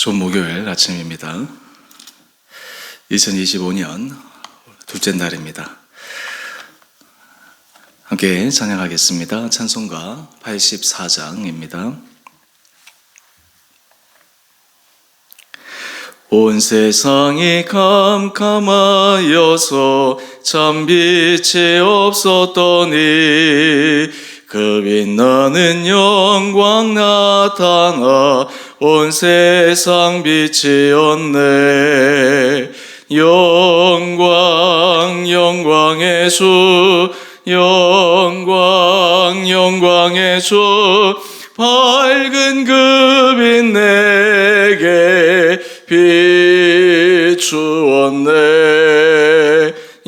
좋은 목요일 아침입니다. 2025년 둘째 날입니다. 함께 찬양하겠습니다. 찬송가 84장입니다. 온 세상이 캄캄하여서 참 빛이 없었더니 그 빛나는 영광 나타나 온 세상 빛이었네. 영광 영광의 주, 영광 영광의 주, 밝은 그 빛 내게 비추었네.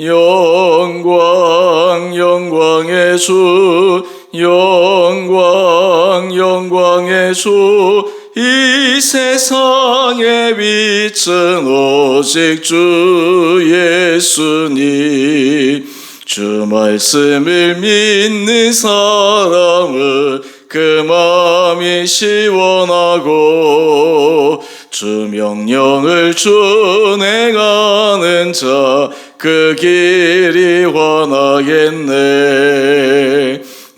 영광 영광의 주, 영광 영광의 주, 이 세상의 빛은 오직 주 예수님. 주 말씀을 믿는 사람은 그 마음이 시원하고 주 명령을 준행하는 자 그 길이 환하겠네.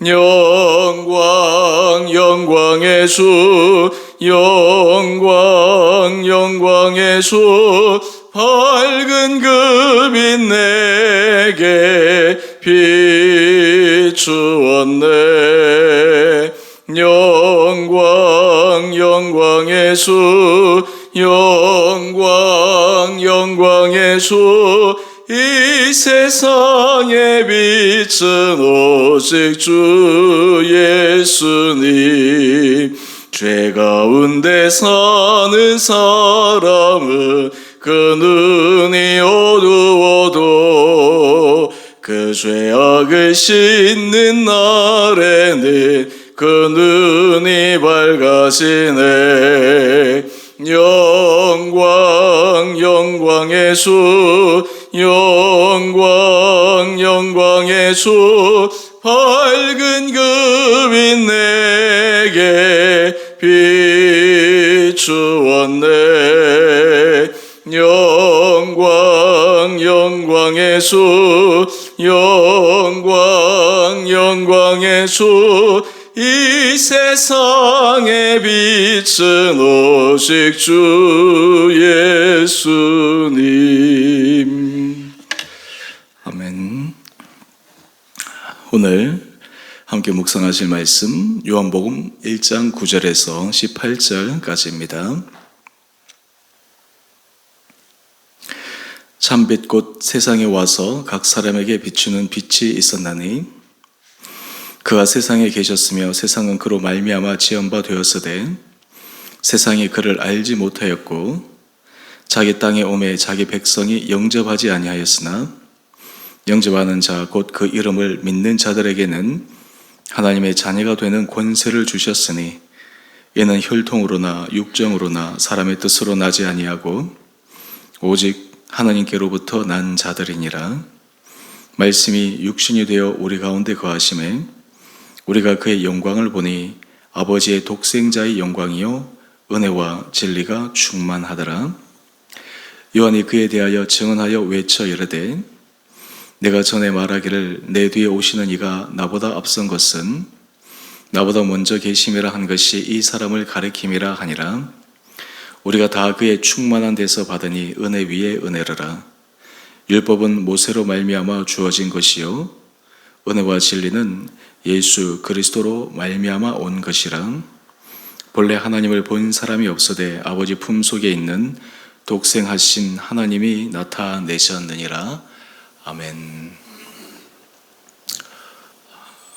영광 영광의 주, 영광 영광의 주, 밝은 그 빛 내게 비추었네. 영광 영광의 주, 영광 영광의 주, 이 세상의 빛은 오직 주 예수님. 죄 가운데 사는 사람은 그 눈이 어두워도 그 죄악을 씻는 날에는 그 눈이 밝아지네. 영광 영광의 주, 영광 영광의 주, 밝은 그 빛 내게 비추었네. 영광 영광의 주, 영광 영광의 주, 이 세상의 빛은 오직 주 예수님. 아멘. 오늘 함께 묵상하실 말씀 요한복음 1장 9절에서 18절까지입니다. 참빛 곧 세상에 와서 각 사람에게 비추는 빛이 있었나니 그가 세상에 계셨으며 세상은 그로 말미암아 지은 바 되었으되 세상이 그를 알지 못하였고 자기 땅에 오매 자기 백성이 영접하지 아니하였으나 영접하는 자 곧 그 이름을 믿는 자들에게는 하나님의 자녀가 되는 권세를 주셨으니 이는 혈통으로나 육정으로나 사람의 뜻으로 나지 아니하고 오직 하나님께로부터 난 자들이니라. 말씀이 육신이 되어 우리 가운데 거하심에 우리가 그의 영광을 보니 아버지의 독생자의 영광이요 은혜와 진리가 충만하더라. 요한이 그에 대하여 증언하여 외쳐 이르되 내가 전에 말하기를 내 뒤에 오시는 이가 나보다 앞선 것은 나보다 먼저 계심이라 한 것이 이 사람을 가리킴이라 하니라. 우리가 다 그의 충만한 데서 받으니 은혜 위에 은혜르라. 율법은 모세로 말미암아 주어진 것이요 은혜와 진리는 예수 그리스도로 말미암아 온 것이라. 본래 하나님을 본 사람이 없으되 아버지 품속에 있는 독생하신 하나님이 나타내셨느니라. 아멘.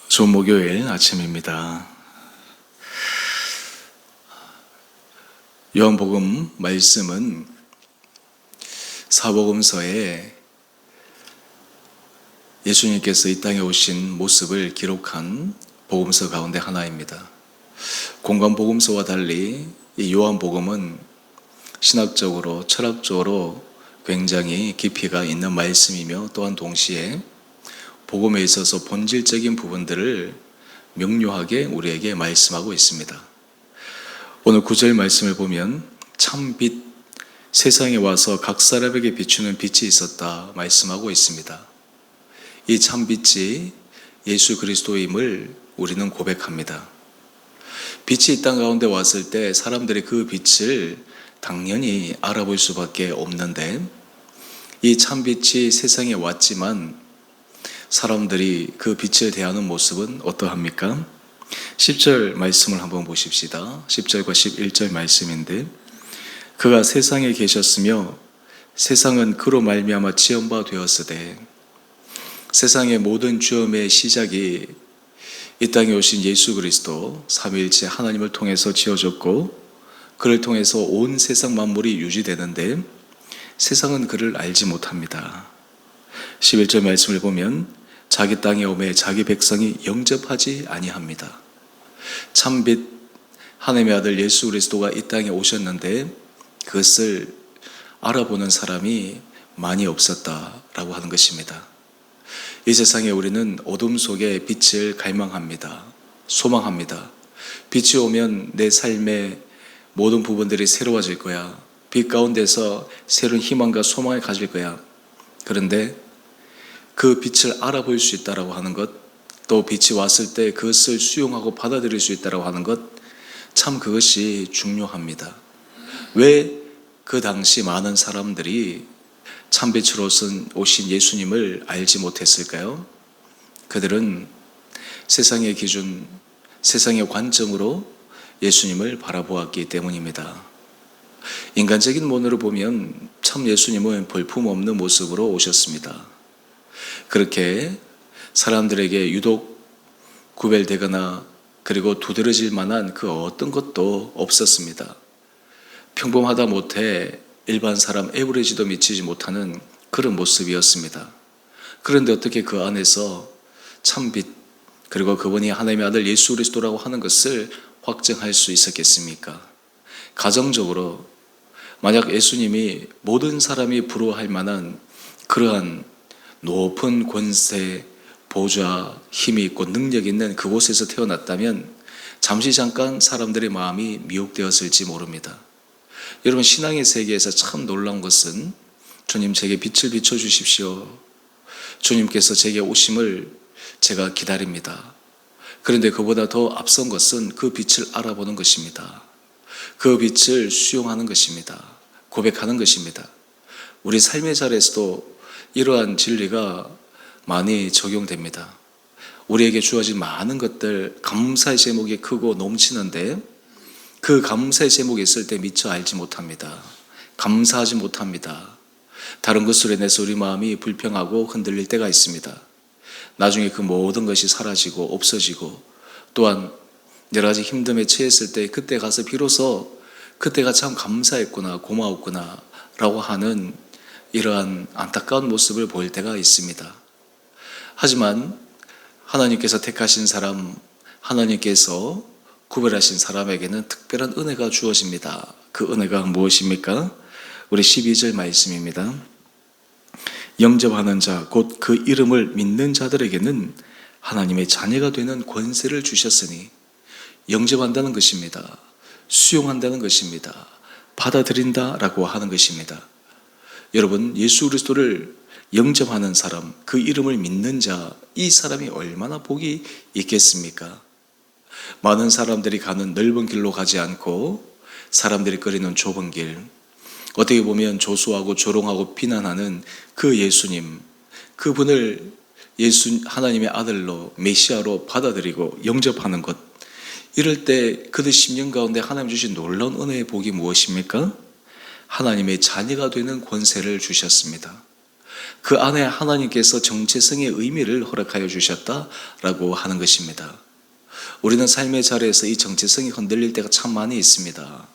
좋은 목요일 아침입니다. 요한복음 말씀은 사복음서에 예수님께서 이 땅에 오신 모습을 기록한 복음서 가운데 하나입니다. 공간 복음서와 달리 이 요한복음은 신학적으로 철학적으로 굉장히 깊이가 있는 말씀이며 또한 동시에 복음에 있어서 본질적인 부분들을 명료하게 우리에게 말씀하고 있습니다. 오늘 9절 말씀을 보면 참 빛, 세상에 와서 각 사람에게 비추는 빛이 있었다 말씀하고 있습니다. 이 참 빛이 예수 그리스도임을 우리는 고백합니다. 빛이 이 땅 가운데 왔을 때 사람들이 그 빛을 당연히 알아볼 수밖에 없는데, 이 참 빛이 세상에 왔지만 사람들이 그 빛을 대하는 모습은 어떠합니까? 10절 말씀을 한번 보십시다. 10절과 11절 말씀인데, 그가 세상에 계셨으며 세상은 그로 말미암아 지은 바 되었으되. 세상의 모든 주엄의 시작이 이 땅에 오신 예수 그리스도 삼위일체 하나님을 통해서 지어졌고, 그를 통해서 온 세상 만물이 유지되는데 세상은 그를 알지 못합니다. 11절 말씀을 보면 자기 땅에 오매 자기 백성이 영접하지 아니합니다. 참빛 하나님의 아들 예수 그리스도가 이 땅에 오셨는데 그것을 알아보는 사람이 많이 없었다라고 하는 것입니다. 이 세상에 우리는 어둠 속에 빛을 갈망합니다. 소망합니다. 빛이 오면 내 삶의 모든 부분들이 새로워질 거야. 빛 가운데서 새로운 희망과 소망을 가질 거야. 그런데 그 빛을 알아볼 수 있다라고 하는 것, 또 빛이 왔을 때 그것을 수용하고 받아들일 수 있다라고 하는 것, 참 그것이 중요합니다. 왜 그 당시 많은 사람들이 참빛으로 오신 예수님을 알지 못했을까요? 그들은 세상의 기준, 세상의 관점으로 예수님을 바라보았기 때문입니다. 인간적인 면으로 보면 참 예수님은 볼품없는 모습으로 오셨습니다. 그렇게 사람들에게 유독 구별되거나 그리고 두드러질 만한 그 어떤 것도 없었습니다. 평범하다 못해 일반 사람 에브리지도 미치지 못하는 그런 모습이었습니다. 그런데 어떻게 그 안에서 참빛, 그리고 그분이 하나님의 아들 예수 그리스도라고 하는 것을 확증할 수 있었겠습니까? 가정적으로 만약 예수님이 모든 사람이 부러워할 만한 그러한 높은 권세, 보좌, 힘이 있고 능력이 있는 그곳에서 태어났다면 잠시 잠깐 사람들의 마음이 미혹되었을지 모릅니다. 여러분, 신앙의 세계에서 참 놀라운 것은 주님 제게 빛을 비춰주십시오. 주님께서 제게 오심을 제가 기다립니다. 그런데 그보다 더 앞선 것은 그 빛을 알아보는 것입니다. 그 빛을 수용하는 것입니다. 고백하는 것입니다. 우리 삶의 자리에서도 이러한 진리가 많이 적용됩니다. 우리에게 주어진 많은 것들, 감사의 제목이 크고 넘치는데 그 감사의 제목이 있을 때 미처 알지 못합니다. 감사하지 못합니다. 다른 것으로 인해서 우리 마음이 불평하고 흔들릴 때가 있습니다. 나중에 그 모든 것이 사라지고 없어지고, 또한 여러 가지 힘듦에 처했을 때 그때 가서 비로소 그때가 참 감사했구나, 고마웠구나 라고 하는 이러한 안타까운 모습을 보일 때가 있습니다. 하지만 하나님께서 택하신 사람, 하나님께서 구별하신 사람에게는 특별한 은혜가 주어집니다. 그 은혜가 무엇입니까? 우리 12절 말씀입니다. 영접하는 자, 곧 그 이름을 믿는 자들에게는 하나님의 자녀가 되는 권세를 주셨으니, 영접한다는 것입니다. 수용한다는 것입니다. 받아들인다라고 하는 것입니다. 여러분, 예수 그리스도를 영접하는 사람, 그 이름을 믿는 자, 이 사람이 얼마나 복이 있겠습니까? 많은 사람들이 가는 넓은 길로 가지 않고 사람들이 꺼리는 좁은 길, 어떻게 보면 조소하고 조롱하고 비난하는 그 예수님, 그분을 하나님의 아들로, 메시아로 받아들이고 영접하는 것, 이럴 때 그들 심령 가운데 하나님 주신 놀라운 은혜의 복이 무엇입니까? 하나님의 자녀가 되는 권세를 주셨습니다. 그 안에 하나님께서 정체성의 의미를 허락하여 주셨다라고 하는 것입니다. 우리는 삶의 자리에서 이 정체성이 흔들릴 때가 참 많이 있습니다.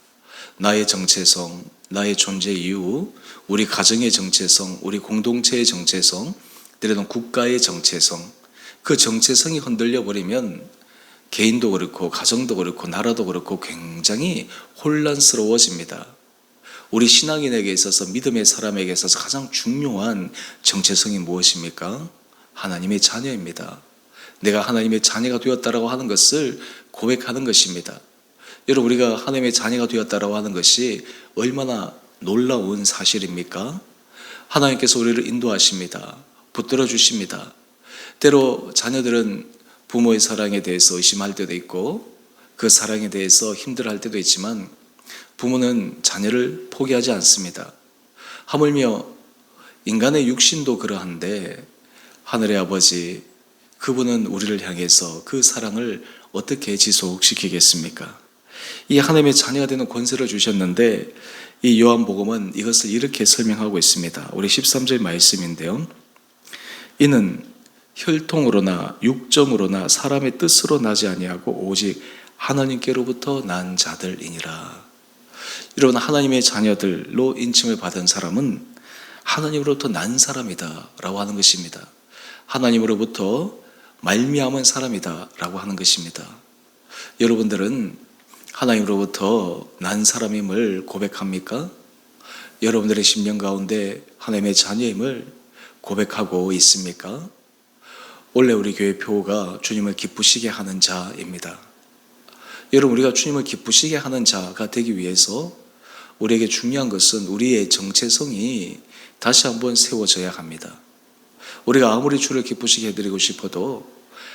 나의 정체성, 나의 존재 이유, 우리 가정의 정체성, 우리 공동체의 정체성, 때로는 국가의 정체성, 그 정체성이 흔들려 버리면 개인도 그렇고 가정도 그렇고 나라도 그렇고 굉장히 혼란스러워집니다. 우리 신앙인에게 있어서, 믿음의 사람에게 있어서 가장 중요한 정체성이 무엇입니까? 하나님의 자녀입니다. 내가 하나님의 자녀가 되었다라고 하는 것을 고백하는 것입니다. 여러분, 우리가 하나님의 자녀가 되었다라고 하는 것이 얼마나 놀라운 사실입니까? 하나님께서 우리를 인도하십니다. 붙들어 주십니다. 때로 자녀들은 부모의 사랑에 대해서 의심할 때도 있고 그 사랑에 대해서 힘들어할 때도 있지만 부모는 자녀를 포기하지 않습니다. 하물며 인간의 육신도 그러한데 하늘의 아버지, 그분은 우리를 향해서 그 사랑을 어떻게 지속시키겠습니까? 이 하나님의 자녀가 되는 권세를 주셨는데 이 요한복음은 이것을 이렇게 설명하고 있습니다. 우리 13절 말씀인데요. 이는 혈통으로나 육정으로나 사람의 뜻으로 나지 아니하고 오직 하나님께로부터 난 자들이니라. 여러분, 하나님의 자녀들로 인칭을 받은 사람은 하나님으로부터 난 사람이다 라고 하는 것입니다. 하나님으로부터 말미암은 사람이다 라고 하는 것입니다. 여러분들은 하나님으로부터 난 사람임을 고백합니까? 여러분들의 심령 가운데 하나님의 자녀임을 고백하고 있습니까? 원래 우리 교회 표가 주님을 기쁘시게 하는 자입니다. 여러분, 우리가 주님을 기쁘시게 하는 자가 되기 위해서 우리에게 중요한 것은 우리의 정체성이 다시 한번 세워져야 합니다. 우리가 아무리 주를 기쁘시게 해드리고 싶어도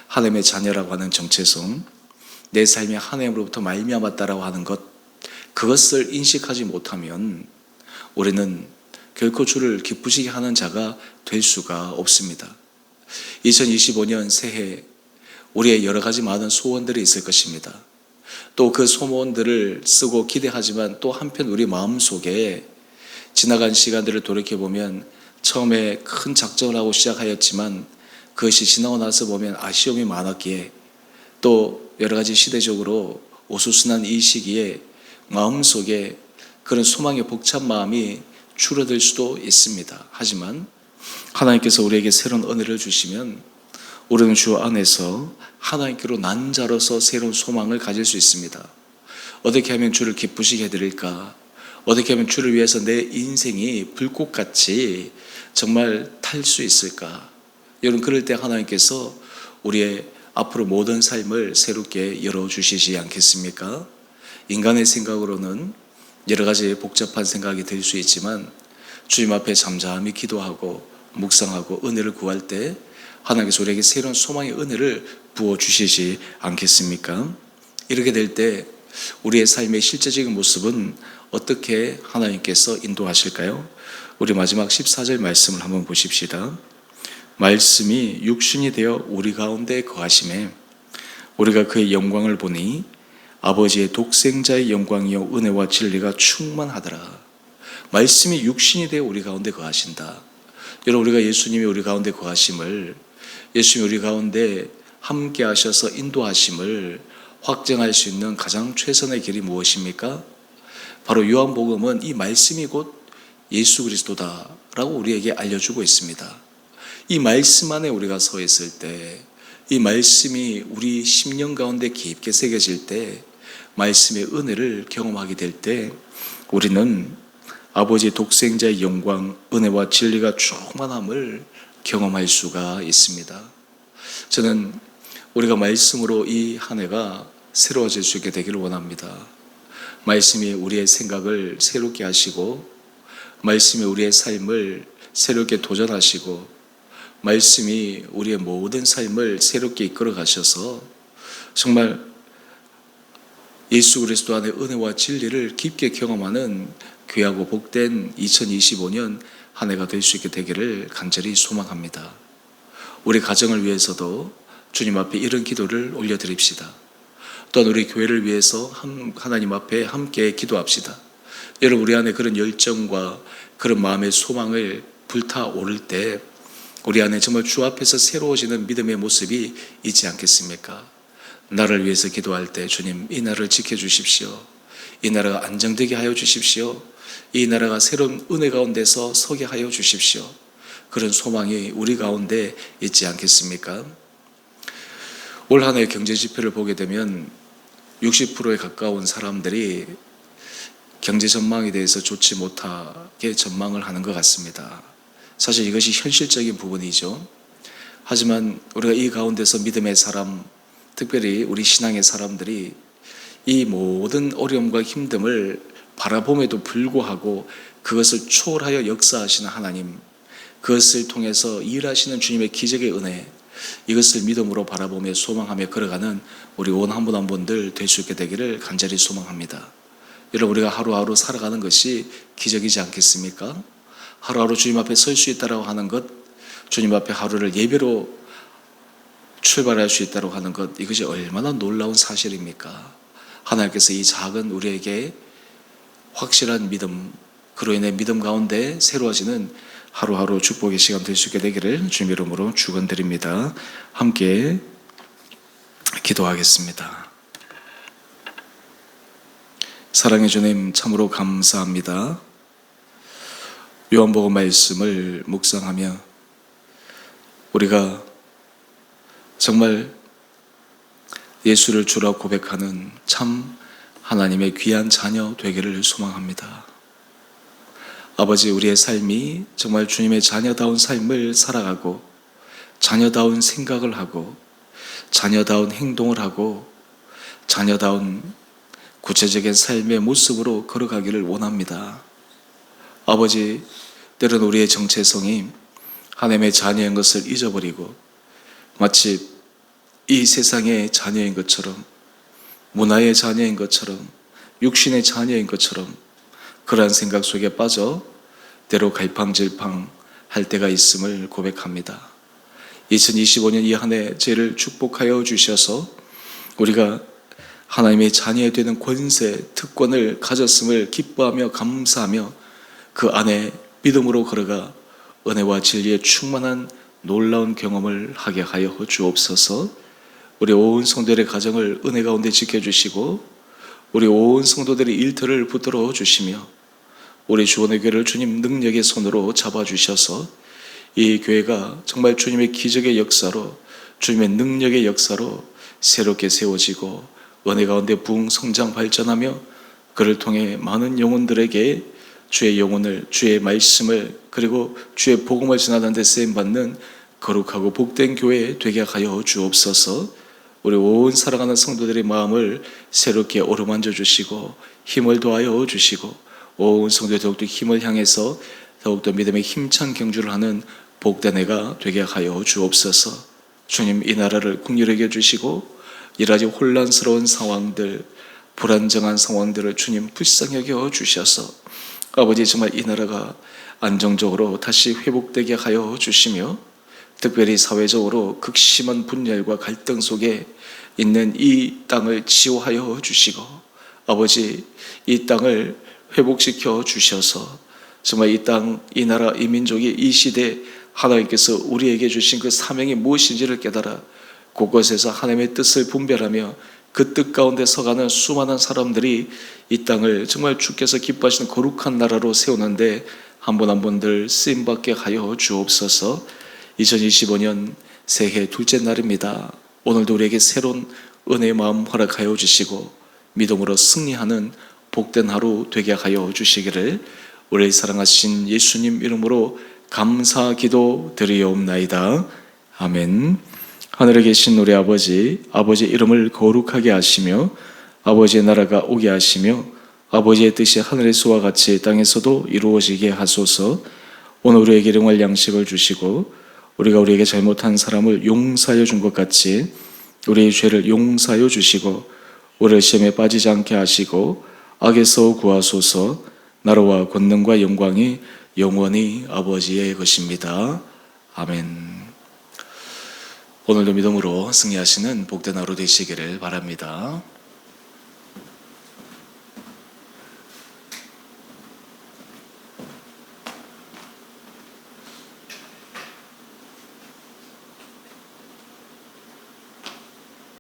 하나님의 자녀라고 하는 정체성, 내 삶이 하나님으로부터 말미암았다라고 하는 것, 그것을 인식하지 못하면 우리는 결코 주를 기쁘시게 하는 자가 될 수가 없습니다. 2025년 새해 우리의 여러 가지 많은 소원들이 있을 것입니다. 또 그 소원들을 쓰고 기대하지만 또 한편 우리 마음속에 지나간 시간들을 돌이켜보면 처음에 큰 작정을 하고 시작하였지만 그것이 지나고 나서 보면 아쉬움이 많았기에 또 여러 가지 시대적으로 오수순한 이 시기에 마음속에 그런 소망의 벅찬 마음이 줄어들 수도 있습니다. 하지만 하나님께서 우리에게 새로운 은혜를 주시면 우리는 주 안에서 하나님께로 난 자로서 새로운 소망을 가질 수 있습니다. 어떻게 하면 주를 기쁘시게 해드릴까? 어떻게 하면 주를 위해서 내 인생이 불꽃같이 정말 탈 수 있을까? 여러분, 그럴 때 하나님께서 우리의 앞으로 모든 삶을 새롭게 열어주시지 않겠습니까? 인간의 생각으로는 여러 가지 복잡한 생각이 들 수 있지만 주님 앞에 잠잠히 기도하고 묵상하고 은혜를 구할 때 하나님께서 우리에게 새로운 소망의 은혜를 부어주시지 않겠습니까? 이렇게 될 때 우리의 삶의 실제적인 모습은 어떻게 하나님께서 인도하실까요? 우리 마지막 14절 말씀을 한번 보십시다. 말씀이 육신이 되어 우리 가운데 거하심에 우리가 그의 영광을 보니 아버지의 독생자의 영광이요 은혜와 진리가 충만하더라. 말씀이 육신이 되어 우리 가운데 거하신다. 여러분, 우리가 예수님이 우리 가운데 거하심을, 예수님이 우리 가운데 함께 하셔서 인도하심을 확증할 수 있는 가장 최선의 길이 무엇입니까? 바로 요한복음은 이 말씀이 곧 예수 그리스도다라고 우리에게 알려주고 있습니다. 이 말씀 안에 우리가 서 있을 때, 이 말씀이 우리 심령 가운데 깊게 새겨질 때, 말씀의 은혜를 경험하게 될 때 우리는 아버지의 독생자의 영광, 은혜와 진리가 충만함을 경험할 수가 있습니다. 저는 우리가 말씀으로 이 한 해가 새로워질 수 있게 되기를 원합니다. 말씀이 우리의 생각을 새롭게 하시고, 말씀이 우리의 삶을 새롭게 도전하시고, 말씀이 우리의 모든 삶을 새롭게 이끌어 가셔서 정말 예수 그리스도 안의 은혜와 진리를 깊게 경험하는 귀하고 복된 2025년 한 해가 될 수 있게 되기를 간절히 소망합니다. 우리 가정을 위해서도 주님 앞에 이런 기도를 올려드립시다. 또한 우리 교회를 위해서 하나님 앞에 함께 기도합시다. 여러분, 우리 안에 그런 열정과 그런 마음의 소망을 불타오를 때 우리 안에 정말 주 앞에서 새로워지는 믿음의 모습이 있지 않겠습니까? 나라를 위해서 기도할 때 주님, 이 나라를 지켜주십시오. 이 나라가 안정되게 하여 주십시오. 이 나라가 새로운 은혜 가운데서 서게 하여 주십시오. 그런 소망이 우리 가운데 있지 않겠습니까? 올 한 해의 경제 지표를 보게 되면 60%에 가까운 사람들이 경제 전망에 대해서 좋지 못하게 전망을 하는 것 같습니다. 사실 이것이 현실적인 부분이죠. 하지만 우리가 이 가운데서 믿음의 사람, 특별히 우리 신앙의 사람들이 이 모든 어려움과 힘듦을 바라봄에도 불구하고 그것을 초월하여 역사하시는 하나님, 그것을 통해서 일하시는 주님의 기적의 은혜, 이것을 믿음으로 바라보며 소망하며 걸어가는 우리 온 한 분 한 분들 될 수 있게 되기를 간절히 소망합니다. 여러분, 우리가 하루하루 살아가는 것이 기적이지 않겠습니까? 하루하루 주님 앞에 설 수 있다고 하는 것, 주님 앞에 하루를 예배로 출발할 수 있다고 하는 것, 이것이 얼마나 놀라운 사실입니까? 하나님께서 이 작은 우리에게 확실한 믿음, 그로 인해 믿음 가운데 새로워지는 하루하루 축복의 시간 될 수 있게 되기를 주님 이름으로 축원드립니다. 함께 기도하겠습니다. 사랑해 주님, 참으로 감사합니다. 요한복음 말씀을 묵상하며 우리가 정말 예수를 주라 고백하는 참 하나님의 귀한 자녀 되기를 소망합니다. 아버지, 우리의 삶이 정말 주님의 자녀다운 삶을 살아가고 자녀다운 생각을 하고 자녀다운 행동을 하고 자녀다운 구체적인 삶의 모습으로 걸어가기를 원합니다. 아버지, 때로는 우리의 정체성이 하나님의 자녀인 것을 잊어버리고 마치 이 세상의 자녀인 것처럼, 문화의 자녀인 것처럼, 육신의 자녀인 것처럼 그러한 생각 속에 빠져 때로 갈팡질팡 할 때가 있음을 고백합니다. 2025년 이 한 해 죄를 축복하여 주셔서 우리가 하나님의 자녀가 되는 권세, 특권을 가졌음을 기뻐하며 감사하며 그 안에 믿음으로 걸어가 은혜와 진리의 충만한 놀라운 경험을 하게 하여 주옵소서. 우리 온 성도들의 가정을 은혜 가운데 지켜주시고 우리 온 성도들의 일터를 붙들어 주시며 우리 주원의 교회를 주님 능력의 손으로 잡아주셔서 이 교회가 정말 주님의 기적의 역사로, 주님의 능력의 역사로 새롭게 세워지고 은혜 가운데 부흥 성장 발전하며 그를 통해 많은 영혼들에게 주의 영혼을, 주의 말씀을, 그리고 주의 복음을 전하는 데 쓰임받는 거룩하고 복된 교회 되게 하여 주옵소서. 우리 온 살아가는 성도들의 마음을 새롭게 어루만져 주시고 힘을 더하여 주시고 온 성도의 더욱더 힘을 향해서 더욱더 믿음의 힘찬 경주를 하는 복된 해가 되게 하여 주옵소서. 주님, 이 나라를 긍휼히 여겨주시고 이라지 혼란스러운 상황들, 불안정한 상황들을 주님 불쌍히 여겨 주셔서 아버지, 정말 이 나라가 안정적으로 다시 회복되게 하여 주시며 특별히 사회적으로 극심한 분열과 갈등 속에 있는 이 땅을 치유하여 주시고 아버지, 이 땅을 회복시켜 주셔서 정말 이 땅, 이 나라, 이 민족이 이 시대 하나님께서 우리에게 주신 그 사명이 무엇인지를 깨달아 곳곳에서 하나님의 뜻을 분별하며 그 뜻 가운데 서가는 수많은 사람들이 이 땅을 정말 주께서 기뻐하시는 거룩한 나라로 세우는데 한 분 한 분들 쓰임받게 하여 주옵소서. 2025년 새해 둘째 날입니다. 오늘도 우리에게 새로운 은혜의 마음 허락하여 주시고 믿음으로 승리하는 복된 하루 되게 하여 주시기를 우리 사랑하신 예수님 이름으로 감사 기도 드리옵나이다. 아멘. 하늘에 계신 우리 아버지, 아버지의 이름을 거룩하게 하시며 아버지의 나라가 오게 하시며 아버지의 뜻이 하늘에서와 같이 땅에서도 이루어지게 하소서. 오늘 우리에게 일용할 양식을 주시고 우리가 우리에게 잘못한 사람을 용서하여 준 것 같이 우리의 죄를 용서하여 주시고 우리를 시험에 빠지지 않게 하시고 악에서 구하소서. 나라와 권능과 영광이 영원히 아버지의 것입니다. 아멘. 오늘도 믿음으로 승리하시는 복된 하루 되시기를 바랍니다.